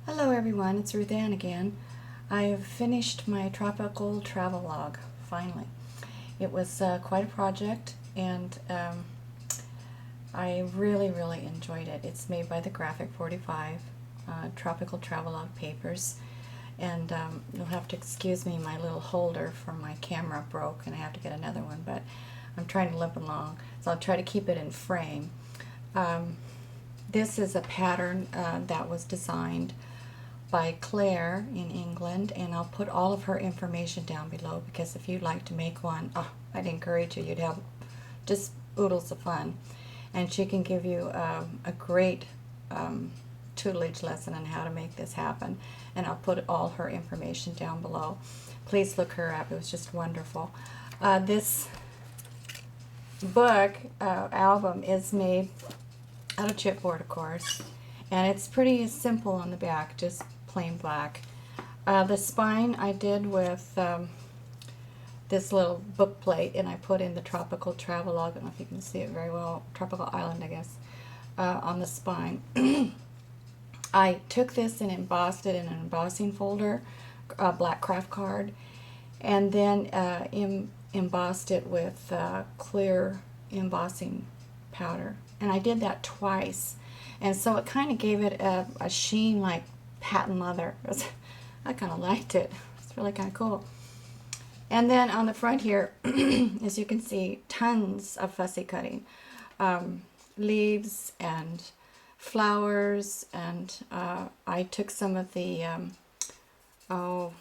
Hello everyone, it's Ruth Ann again. I have finished my Tropical Travelogue, finally. It was quite a project and I really enjoyed it. It's made by the Graphic 45 Tropical Travelogue papers, and you'll have to excuse me, my little holder for my camera broke and I have to get another one, but I'm trying to limp along, so I'll try to keep it in frame. This is a pattern that was designed by Claire in England, and I'll put all of her information down below, because if you'd like to make one, I'd encourage you. You'd have just oodles of fun, and she can give you a great tutelage lesson on how to make this happen, and I'll put all her information down below. Please look her up. It was just wonderful. This book album is made out of chipboard, of course, and it's pretty simple on the back, just plain black. The spine I did with this little book plate, and I put in the Tropical Travelogue. I don't know if you can see it very well. Tropical Island, I guess, on the spine. I took this and embossed it in an embossing folder, black craft card, and then embossed it with clear embossing powder. And I did that twice, and so it kind of gave it a sheen like patent leather. I kind of liked it. It's really kind of cool. And then on the front here, as you can see, tons of fussy cutting. Leaves and flowers, and I took some of the, what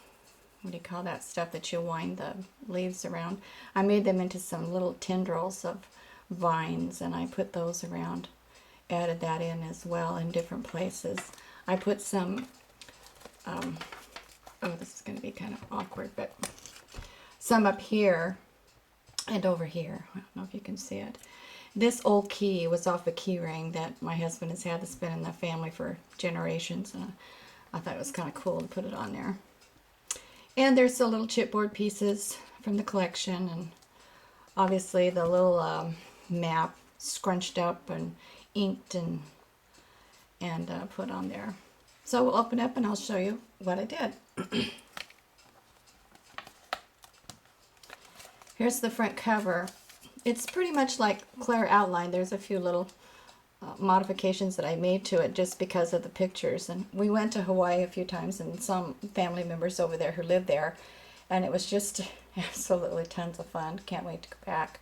do you call that stuff that you wind the leaves around? I made them into some little tendrils of vines, and I put those around, added that in as well in different places. I put some, oh, this is going to be kind of awkward, but some up here and over here. I don't know if you can see it. This old key was off a key ring that my husband has had that's been in the family for generations, and I thought it was kind of cool to put it on there. And there's the little chipboard pieces from the collection, and obviously the little map scrunched up and inked and put on there. So we'll open up and I'll show you what I did. Here's the front cover. It's pretty much like Claire outlined. There's a few little modifications that I made to it just because of the pictures. And we went to Hawaii a few times, and some family members over there who live there, and it was just absolutely tons of fun. Can't wait to go back.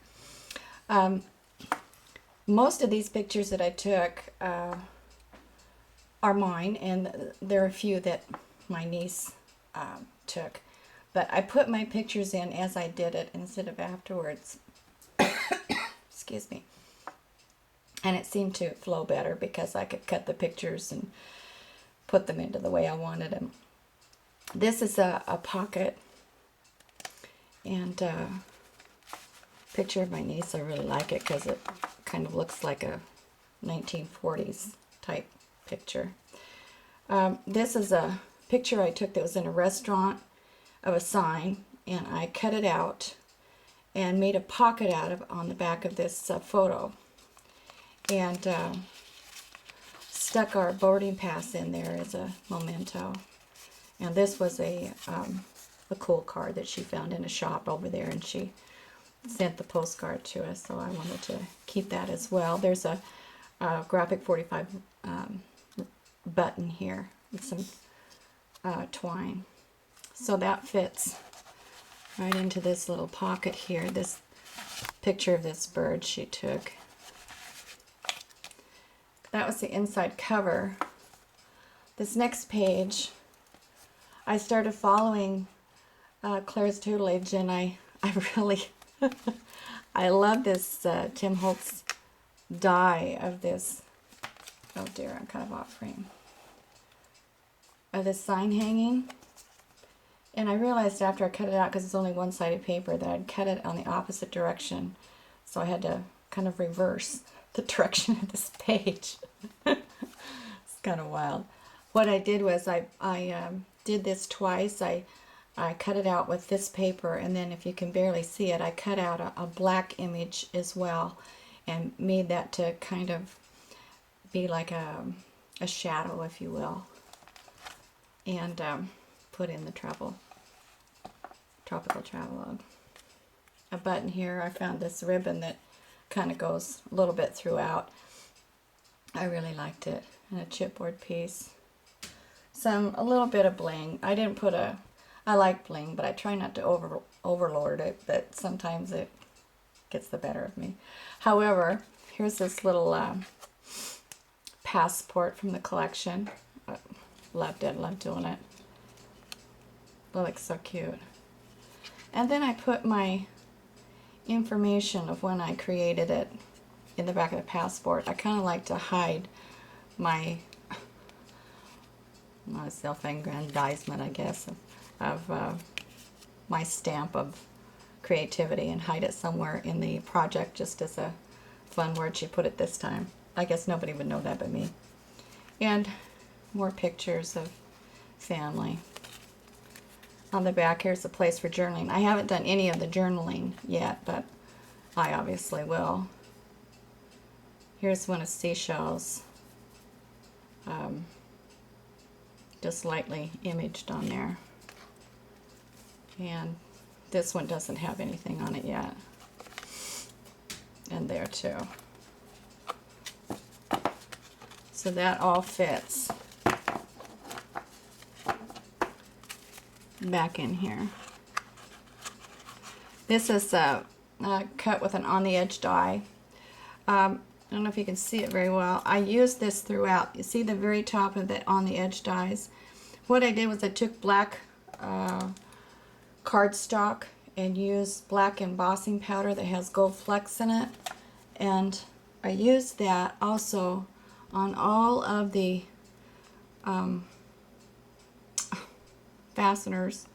Most of these pictures that I took are mine, and there are a few that my niece took. But I put my pictures in as I did it instead of afterwards. Excuse me. And it seemed to flow better because I could cut the pictures and put them into the way I wanted them. This is a pocket, and picture of my niece. I really like it because it kind of looks like a 1940s type picture. This is a picture I took that was in a restaurant of a sign, and I cut it out and made a pocket out of on the back of this photo, and stuck our boarding pass in there as a memento. And this was a cool card that she found in a shop over there, and she sent the postcard to us, so I wanted to keep that as well. There's a Graphic 45 button here with some twine, so that fits right into this little pocket here. This picture of this bird she took. That was the inside cover. This next page, I started following Claire's tutelage, and I really I love this Tim Holtz die of this. Oh dear, I'm kind of off frame. Of this sign hanging. And I realized after I cut it out, because it's only one-sided paper, that I'd cut it on the opposite direction. So I had to kind of reverse the direction of this page. It's kind of wild. What I did was I did this twice. I cut it out with this paper, and then if you can barely see it, I cut out a black image as well and made that to kind of be like a shadow, if you will. and put in the tropical Travelogue. A button here, I found this ribbon that kind of goes a little bit throughout. I really liked it. And a chipboard piece. A little bit of bling. I didn't put I like bling, but I try not to overlord it, but sometimes it gets the better of me. However, here's this little passport from the collection. Loved it, loved doing it. It looks so cute. And then I put my information of when I created it in the back of the passport. I kind of like to hide my self-aggrandizement, I guess, of my stamp of creativity, and hide it somewhere in the project just as a fun word she put it this time. I guess nobody would know that but me. And more pictures of family. On the back, here's a place for journaling. I haven't done any of the journaling yet, but I obviously will. Here's one of seashells, just lightly imaged on there. And this one doesn't have anything on it yet. And there too. So that all fits back in here. This is cut with an on the edge die. I don't know if you can see it very well. I used this throughout. You see the very top of it on the edge dies. What I did was I took black cardstock and used black embossing powder that has gold flecks in it, and I used that also on all of the fasteners.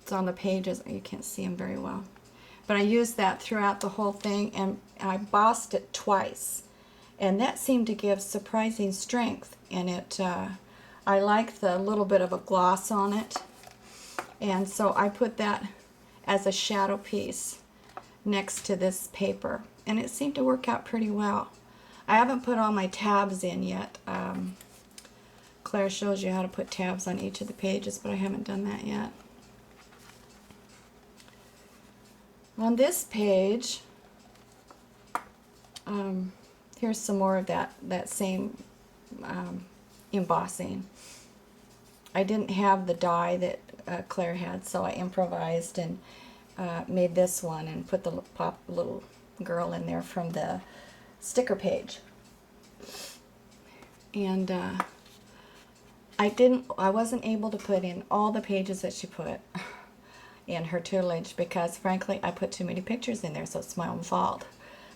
It's on the pages. You can't see them very well, but I used that throughout the whole thing, and I embossed it twice, and that seemed to give surprising strength in it. I like the little bit of a gloss on it, and so I put that as a shadow piece next to this paper, and it seemed to work out pretty well. I haven't put all my tabs in yet. Claire shows you how to put tabs on each of the pages, but I haven't done that yet. On this page, here's some more of that same embossing. I didn't have the die that Claire had, so I improvised and made this one and put the little girl in there from the sticker page. And I wasn't able to put in all the pages that she put in her tutelage because, frankly, I put too many pictures in there, so it's my own fault.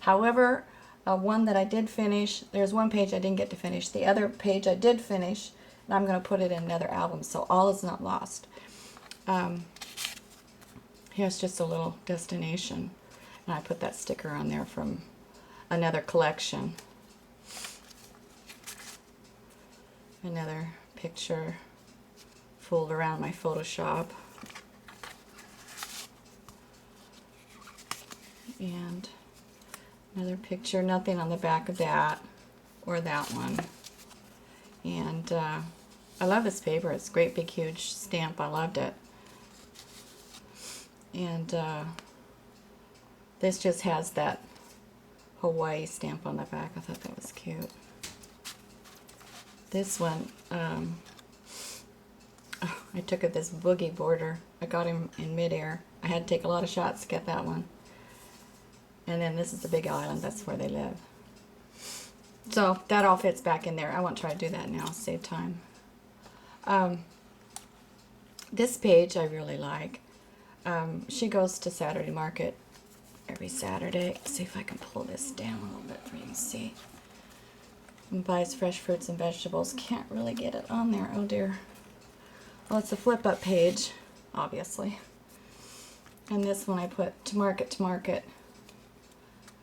However, one that I did finish, there's one page I didn't get to finish. The other page I did finish, and I'm going to put it in another album, so all is not lost. Here's just a little destination, and I put that sticker on there from another collection. Another picture fooled around my Photoshop. And another picture, nothing on the back of that or that one. And I love this paper. It's a great big huge stamp. I loved it. And this just has that Hawaii stamp on the back. I thought that was cute. This one, I took it this boogie border. I got him in midair. I had to take a lot of shots to get that one. And then this is the big island. That's where they live. So that all fits back in there. I won't try to do that now. Save time. This page I really like. She goes to Saturday market every Saturday. Let's see if I can pull this down a little bit for you to see. And buys fresh fruits and vegetables. Can't really get it on there. Oh dear. Well, it's a flip-up page, obviously. And this one I put to market.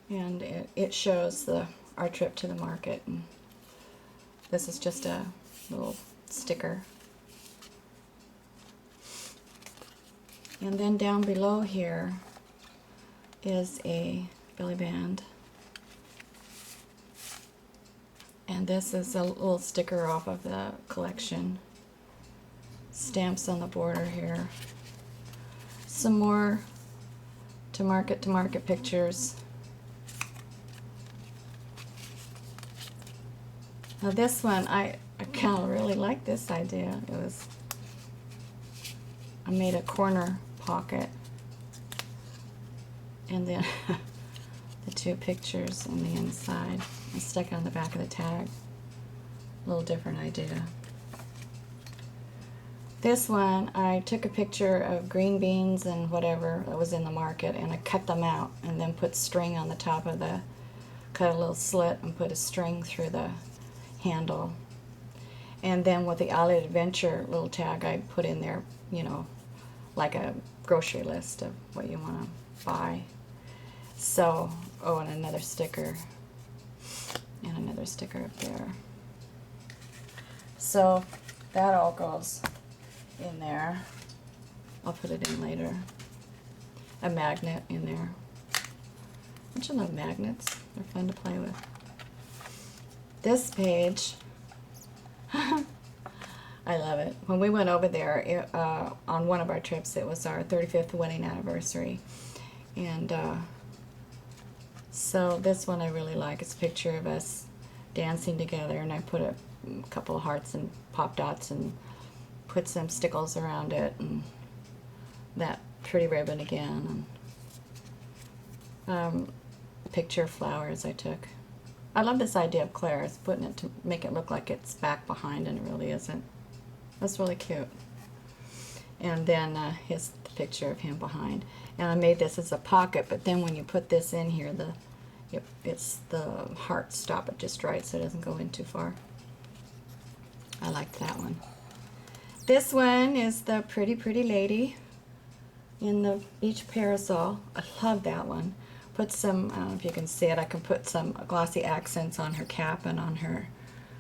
And it shows our trip to the market. And this is just a little sticker. And then down below here is a belly band. And this is a little sticker off of the collection. stamps on the border here. Some more to market pictures. Now this one, I kind of really like this idea. I made a corner pocket, and then the two pictures on the inside. I stuck it on the back of the tag. A little different idea. This one, I took a picture of green beans and whatever that was in the market, and I cut them out and then put string on the top of cut a little slit and put a string through the handle. And then with the Island Adventure little tag, I put in there, you know, like a grocery list of what you want to buy. So, oh, and another sticker. And another sticker up there. So that all goes in there. I'll put it in later. A magnet in there. Don't you love magnets? They're fun to play with. This page, I love it. When we went over there on one of our trips, it was our 35th wedding anniversary. And so this one I really like. It's a picture of us dancing together, and I put a couple of hearts and pop dots and put some stickles around it, and that pretty ribbon again, and a picture of flowers I took. I love this idea of Claire's, putting it to make it look like it's back behind, and it really isn't. That's really cute. And then here's the picture of him behind. And I made this as a pocket, but then when you put this in here, it's the hearts stop it just right so it doesn't go in too far. I like that one. This one is the pretty lady in the beach parasol. I love that one. Put some, I don't know if you can see it, I can put some glossy accents on her cap and on her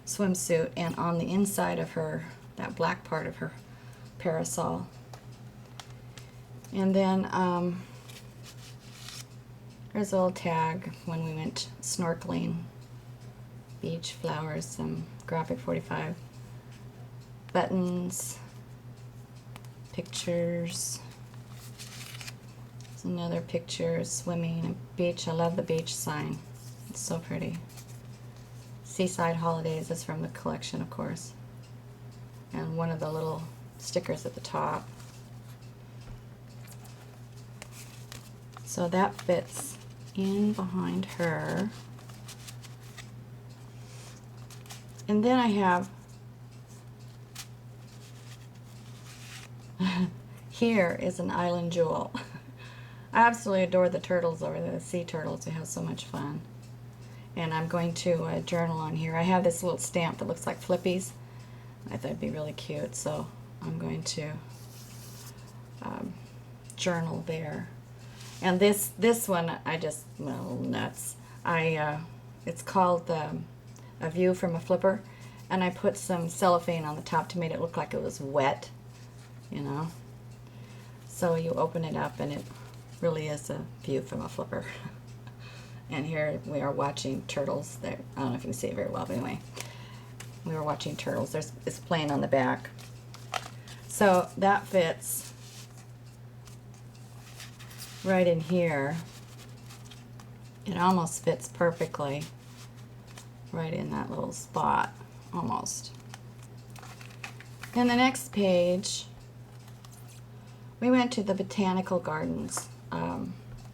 swimsuit and on the inside of her, that black part of her parasol. And then there's a little tag when we went snorkeling. Beach flowers, some graphic 45 buttons, pictures. There's another picture, swimming, beach. I love the beach sign. It's so pretty. Seaside Holidays is from the collection, of course. And one of the little stickers at the top. So that fits in behind her. And then I have here is an island jewel. I absolutely adore the turtles over there, the sea turtles. They have so much fun. And I'm going to journal on here. I have this little stamp that looks like Flippies. I thought it'd be really cute, so I'm going to journal there. And this one, I just went a little nuts. It's called A View from a Flipper, and I put some cellophane on the top to make it look like it was wet, you know. So you open it up, and it really is a view from a flipper. And here we are watching turtles. There, I don't know if you can see it very well, but anyway, we were watching turtles. It's playing on the back. So that fits right in here. It almost fits perfectly right in that little spot, almost. And the next page, we went to the botanical gardens,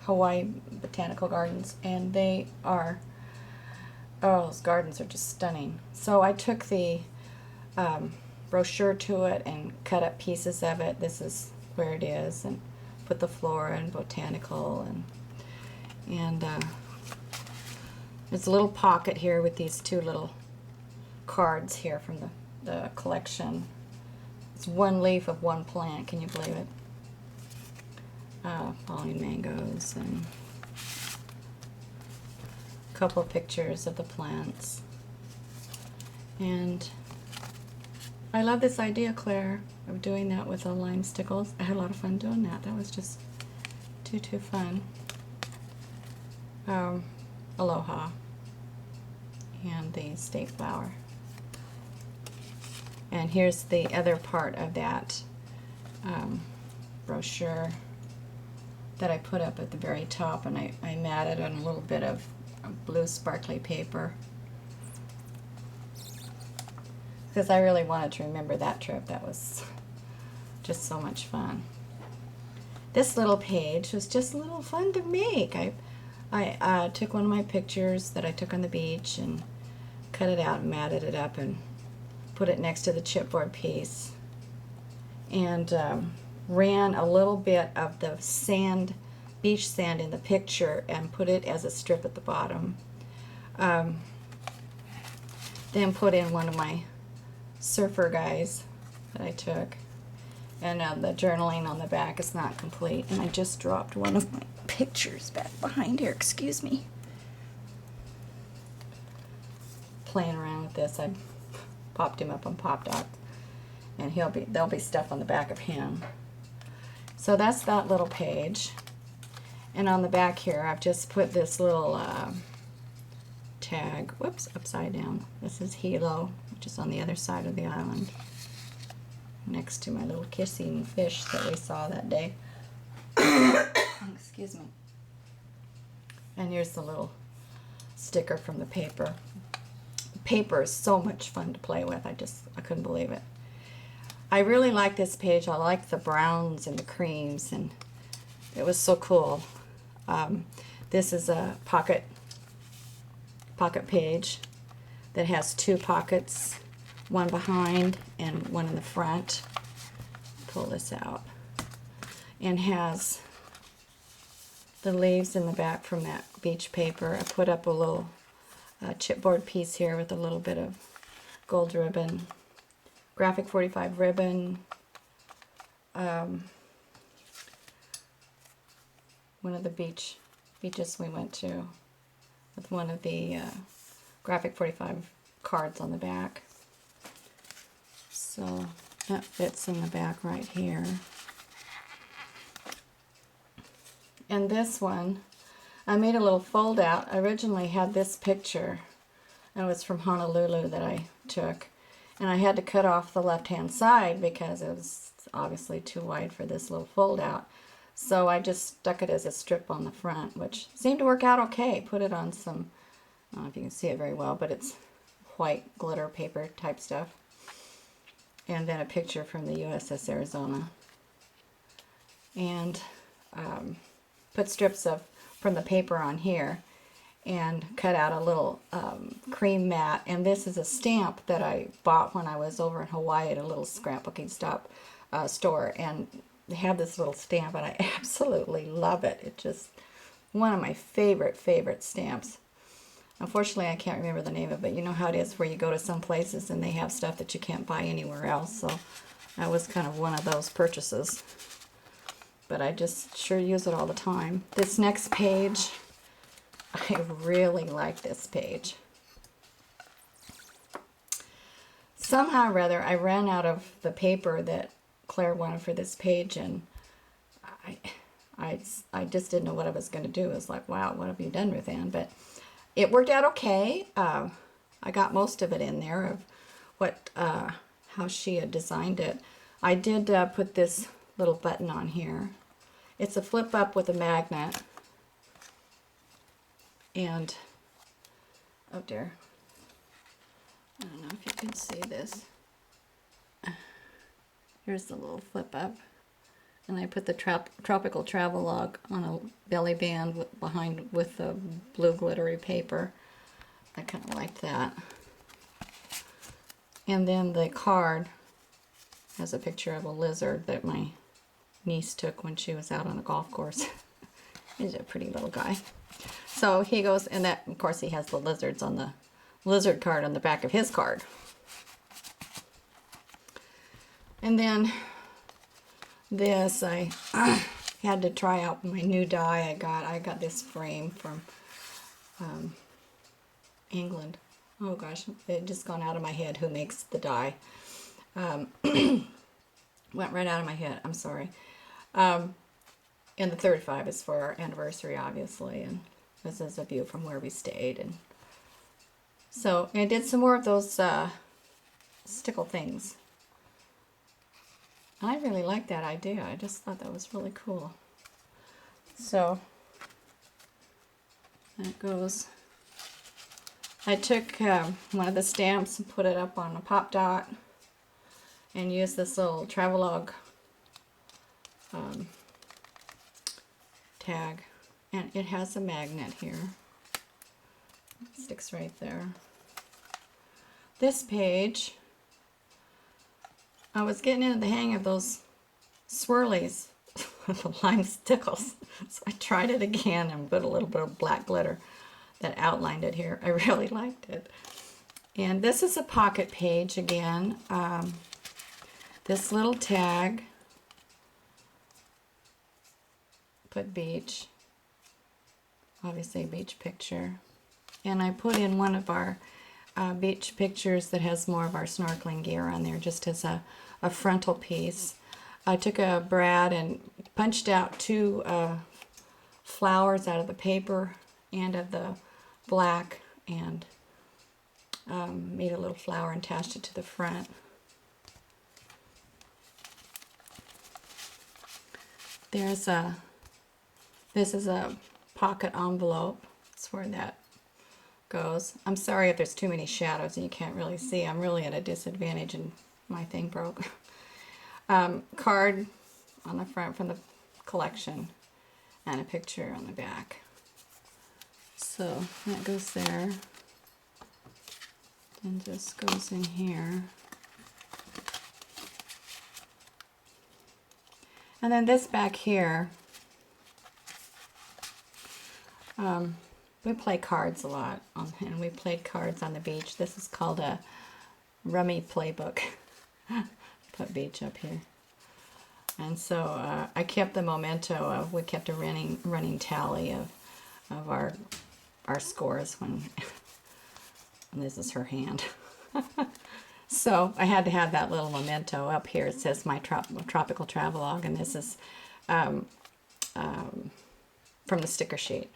Hawaii Botanical Gardens, and they are, oh, those gardens are just stunning. So I took the brochure to it and cut up pieces of it. This is where it is, and put the flora and botanical, and there's a little pocket here with these two little cards here from the collection. It's one leaf of one plant, can you believe it? Falling mangoes, and a couple of pictures of the plants. And I love this idea, Claire, of doing that with the lime stickles. I had a lot of fun doing that. That was just too fun. Aloha and the state flower. And here's the other part of that brochure that I put up at the very top, and I matted on a little bit of blue sparkly paper because I really wanted to remember that trip. That was just so much fun. This little page was just a little fun to make. I took one of my pictures that I took on the beach and cut it out and matted it up and put it next to the chipboard piece, and ran a little bit of the sand, beach sand, in the picture and put it as a strip at the bottom. Then put in one of my surfer guys that I took, and the journaling on the back is not complete, and I just dropped one of my pictures back behind here, excuse me. Playing around with this, I popped him up on Pop Doc, and there'll be stuff on the back of him. So that's that little page. And on the back here, I've just put this little tag, whoops, upside down. This is Hilo, which is on the other side of the island, next to my little kissing fish that we saw that day. Excuse me. And here's the little sticker from the paper. Paper is so much fun to play with. I couldn't believe it. I really like this page. I like the browns and the creams, and it was so cool. This is a pocket page that has two pockets, one behind and one in the front. Pull this out, and has the leaves in the back from that beach paper. I put up a little chipboard piece here with a little bit of gold ribbon, graphic 45 ribbon, one of the beaches we went to with one of the graphic 45 cards on the back. So that fits in the back right here. And this one, I made a little fold out. I originally had this picture, and it was from Honolulu that I took. And I had to cut off the left-hand side because it was obviously too wide for this little fold out. So I just stuck it as a strip on the front, which seemed to work out okay. Put it on some, I don't know if you can see it very well, but it's white glitter paper type stuff. And then a picture from the USS Arizona. And put strips from the paper on here and cut out a little cream mat. And this is a stamp that I bought when I was over in Hawaii at a little scrapbooking store, and they have this little stamp, and I absolutely love it. It's just one of my favorite stamps. Unfortunately, I can't remember the name of it. You know how it is where you go to some places and they have stuff that you can't buy anywhere else. So that was kind of one of those purchases. But I just sure use it all the time. This next page, I really like this page. Somehow or other, I ran out of the paper that Claire wanted for this page, and I just didn't know what I was going to do. It was like, wow, what have you done, Ruth Ann? But it worked out okay. I got most of it in there of what how she had designed it. I did put this little button on here. It's a flip up with a magnet. And, oh dear, I don't know if you can see this. Here's the little flip up. And I put the Tropical Travelogue on a belly band behind with the blue glittery paper. I kind of liked that. And then the card has a picture of a lizard that my niece took when she was out on a golf course. He's a pretty little guy. So he goes, and that, of course, he has the lizards on the lizard card on the back of his card. And then this, I had to try out my new die I got. I got this frame from England. Oh gosh, it just gone out of my head who makes the die. Went right out of my head, I'm sorry. And the 35 is for our anniversary, obviously, and this is a view from where we stayed. And so I did some more of those stickle things. I really like that idea. I just thought that was really cool. So that goes. I took one of the stamps and put it up on a pop dot and used this little Travelogue tag, and it has a magnet here. It sticks right there. This page, I was getting into the hang of those swirlies, the lime stickles, so I tried it again and put a little bit of black glitter that outlined it here. I really liked it. And this is a pocket page again. This little tag, put beach, obviously a beach picture. And I put in one of our beach pictures that has more of our snorkeling gear on there, just as a frontal piece. I took a brad and punched out two flowers out of the paper and of the black, and made a little flower and attached it to the front. This is a pocket envelope. That's where that goes. I'm sorry if there's too many shadows and you can't really see. I'm really at a disadvantage and my thing broke. Card on the front from the collection and a picture on the back. So that goes there and just goes in here. And then this back here, we play cards a lot, and we played cards on the beach. This is called a rummy playbook. Put beach up here. And so I kept the memento of, we kept a running tally of our scores when, and this is her hand. So I had to have that little memento up here. It says my tropical travelogue, and this is from the sticker sheet.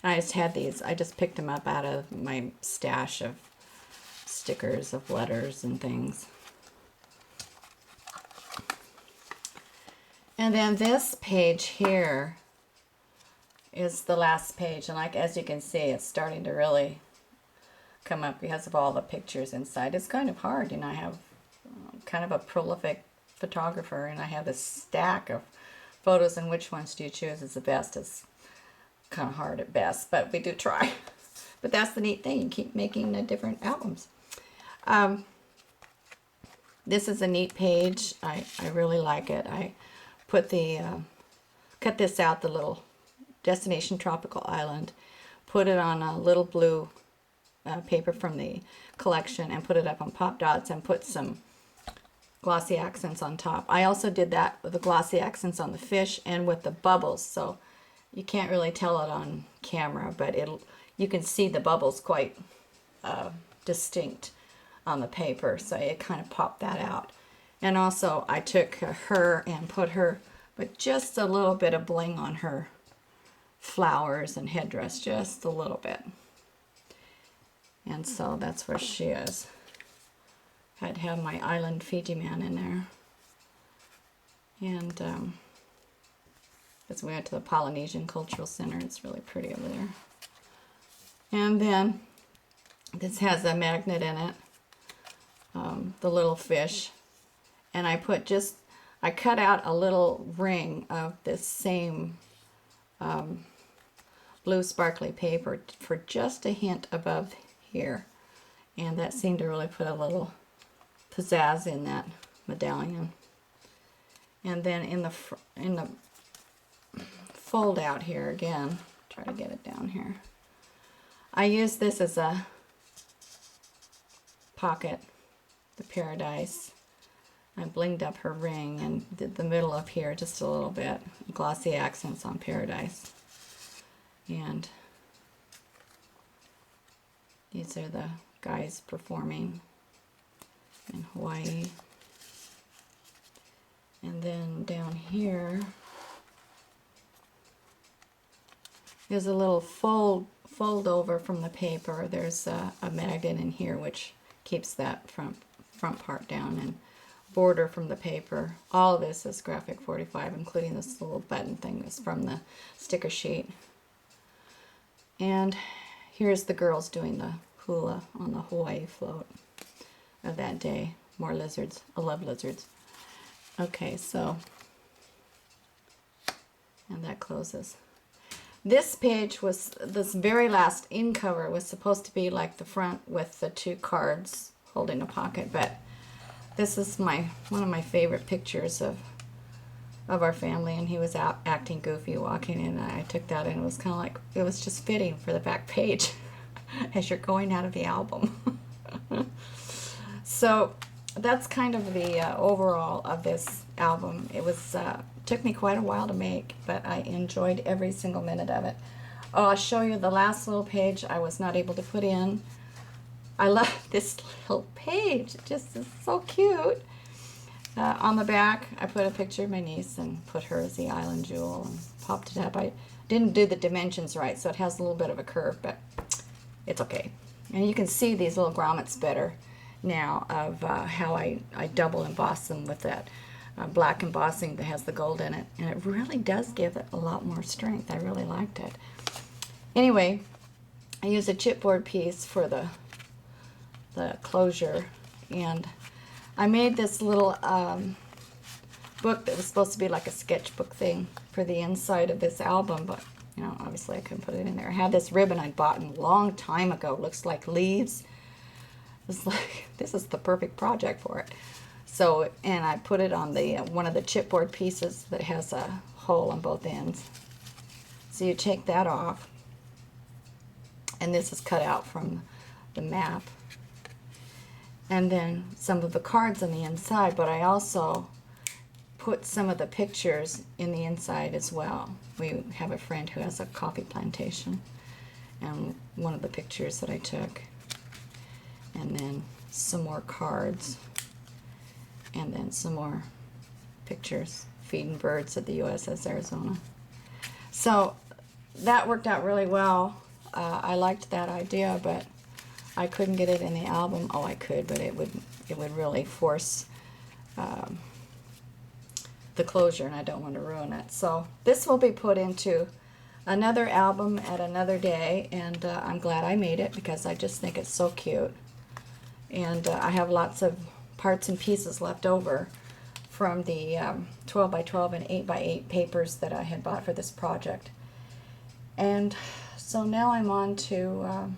And I just had these. I just picked them up out of my stash of stickers of letters and things. And then this page here is the last page, and like as you can see, it's starting to really come up because of all the pictures inside. It's kind of hard, and I have kind of a prolific photographer, and I have this stack of photos, and which ones do you choose is the best? It's kind of hard at best, but we do try. But that's the neat thing, you keep making different albums. This is a neat page. I really like it. I put the cut this out, the little Destination Tropical Island, put it on a little blue paper from the collection and put it up on pop dots and put some glossy accents on top. I also did that with the glossy accents on the fish and with the bubbles, so you can't really tell it on camera, but you can see the bubbles quite distinct on the paper, so it kind of popped that out. And also I took her and put her with just a little bit of bling on her flowers and headdress, just a little bit. And so that's where she is. Had to have my island Fiji man in there. And as we went to the Polynesian Cultural Center, it's really pretty over there. And then this has a magnet in it, the little fish. And I cut out a little ring of this same blue sparkly paper for just a hint above here, and that seemed to really put a little pizzazz in that medallion. And then in the fold out here again, try to get it down here, I used this as a pocket, the Paradise. I blinged up her ring and did the middle up here just a little bit, glossy accents on Paradise. And these are the guys performing in Hawaii. And then down here is a little fold over from the paper. There's a magnet in here which keeps that from front part down and border from the paper. All of this is graphic 45, including this little button thing that's from the sticker sheet. And here's the girls doing the hula on the Hawaii float of that day. More lizards. I love lizards. Okay, so, and that closes. This page was, this very last in cover was supposed to be like the front with the two cards holding a pocket, but this is one of my favorite pictures of our family, and he was out acting goofy walking in, and I took that, and it was kind of like, it was just fitting for the back page as you're going out of the album. So that's kind of the overall of this album. It was took me quite a while to make, but I enjoyed every single minute of it. Oh, I'll show you the last little page I was not able to put in. I love this little page. It just is so cute. On the back, I put a picture of my niece and put her as the island jewel and popped it up. I didn't do the dimensions right, so it has a little bit of a curve, but it's okay. And you can see these little grommets better now of how I double emboss them with that black embossing that has the gold in it. And it really does give it a lot more strength. I really liked it. Anyway, I used a chipboard piece for the closure, and I made this little book that was supposed to be like a sketchbook thing for the inside of this album, but you know, obviously I couldn't put it in there. I had this ribbon I'd bought a long time ago. It looks like leaves. It's like, this is the perfect project for it. So, and I put it on the one of the chipboard pieces that has a hole on both ends. So you take that off, and this is cut out from the map. And then some of the cards on the inside, but I also put some of the pictures in the inside as well. We have a friend who has a coffee plantation, and one of the pictures that I took, and then some more cards, and then some more pictures feeding birds at the USS Arizona. So that worked out really well. I liked that idea, but I couldn't get it in the album. Oh, I could, but it would really force the closure, and I don't want to ruin it. So this will be put into another album at another day, and I'm glad I made it because I just think it's so cute. And I have lots of parts and pieces left over from the 12 by 12 and 8 by 8 papers that I had bought for this project. And so now I'm on to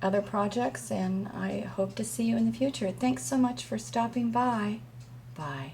other projects, and I hope to see you in the future. Thanks so much for stopping by. Bye.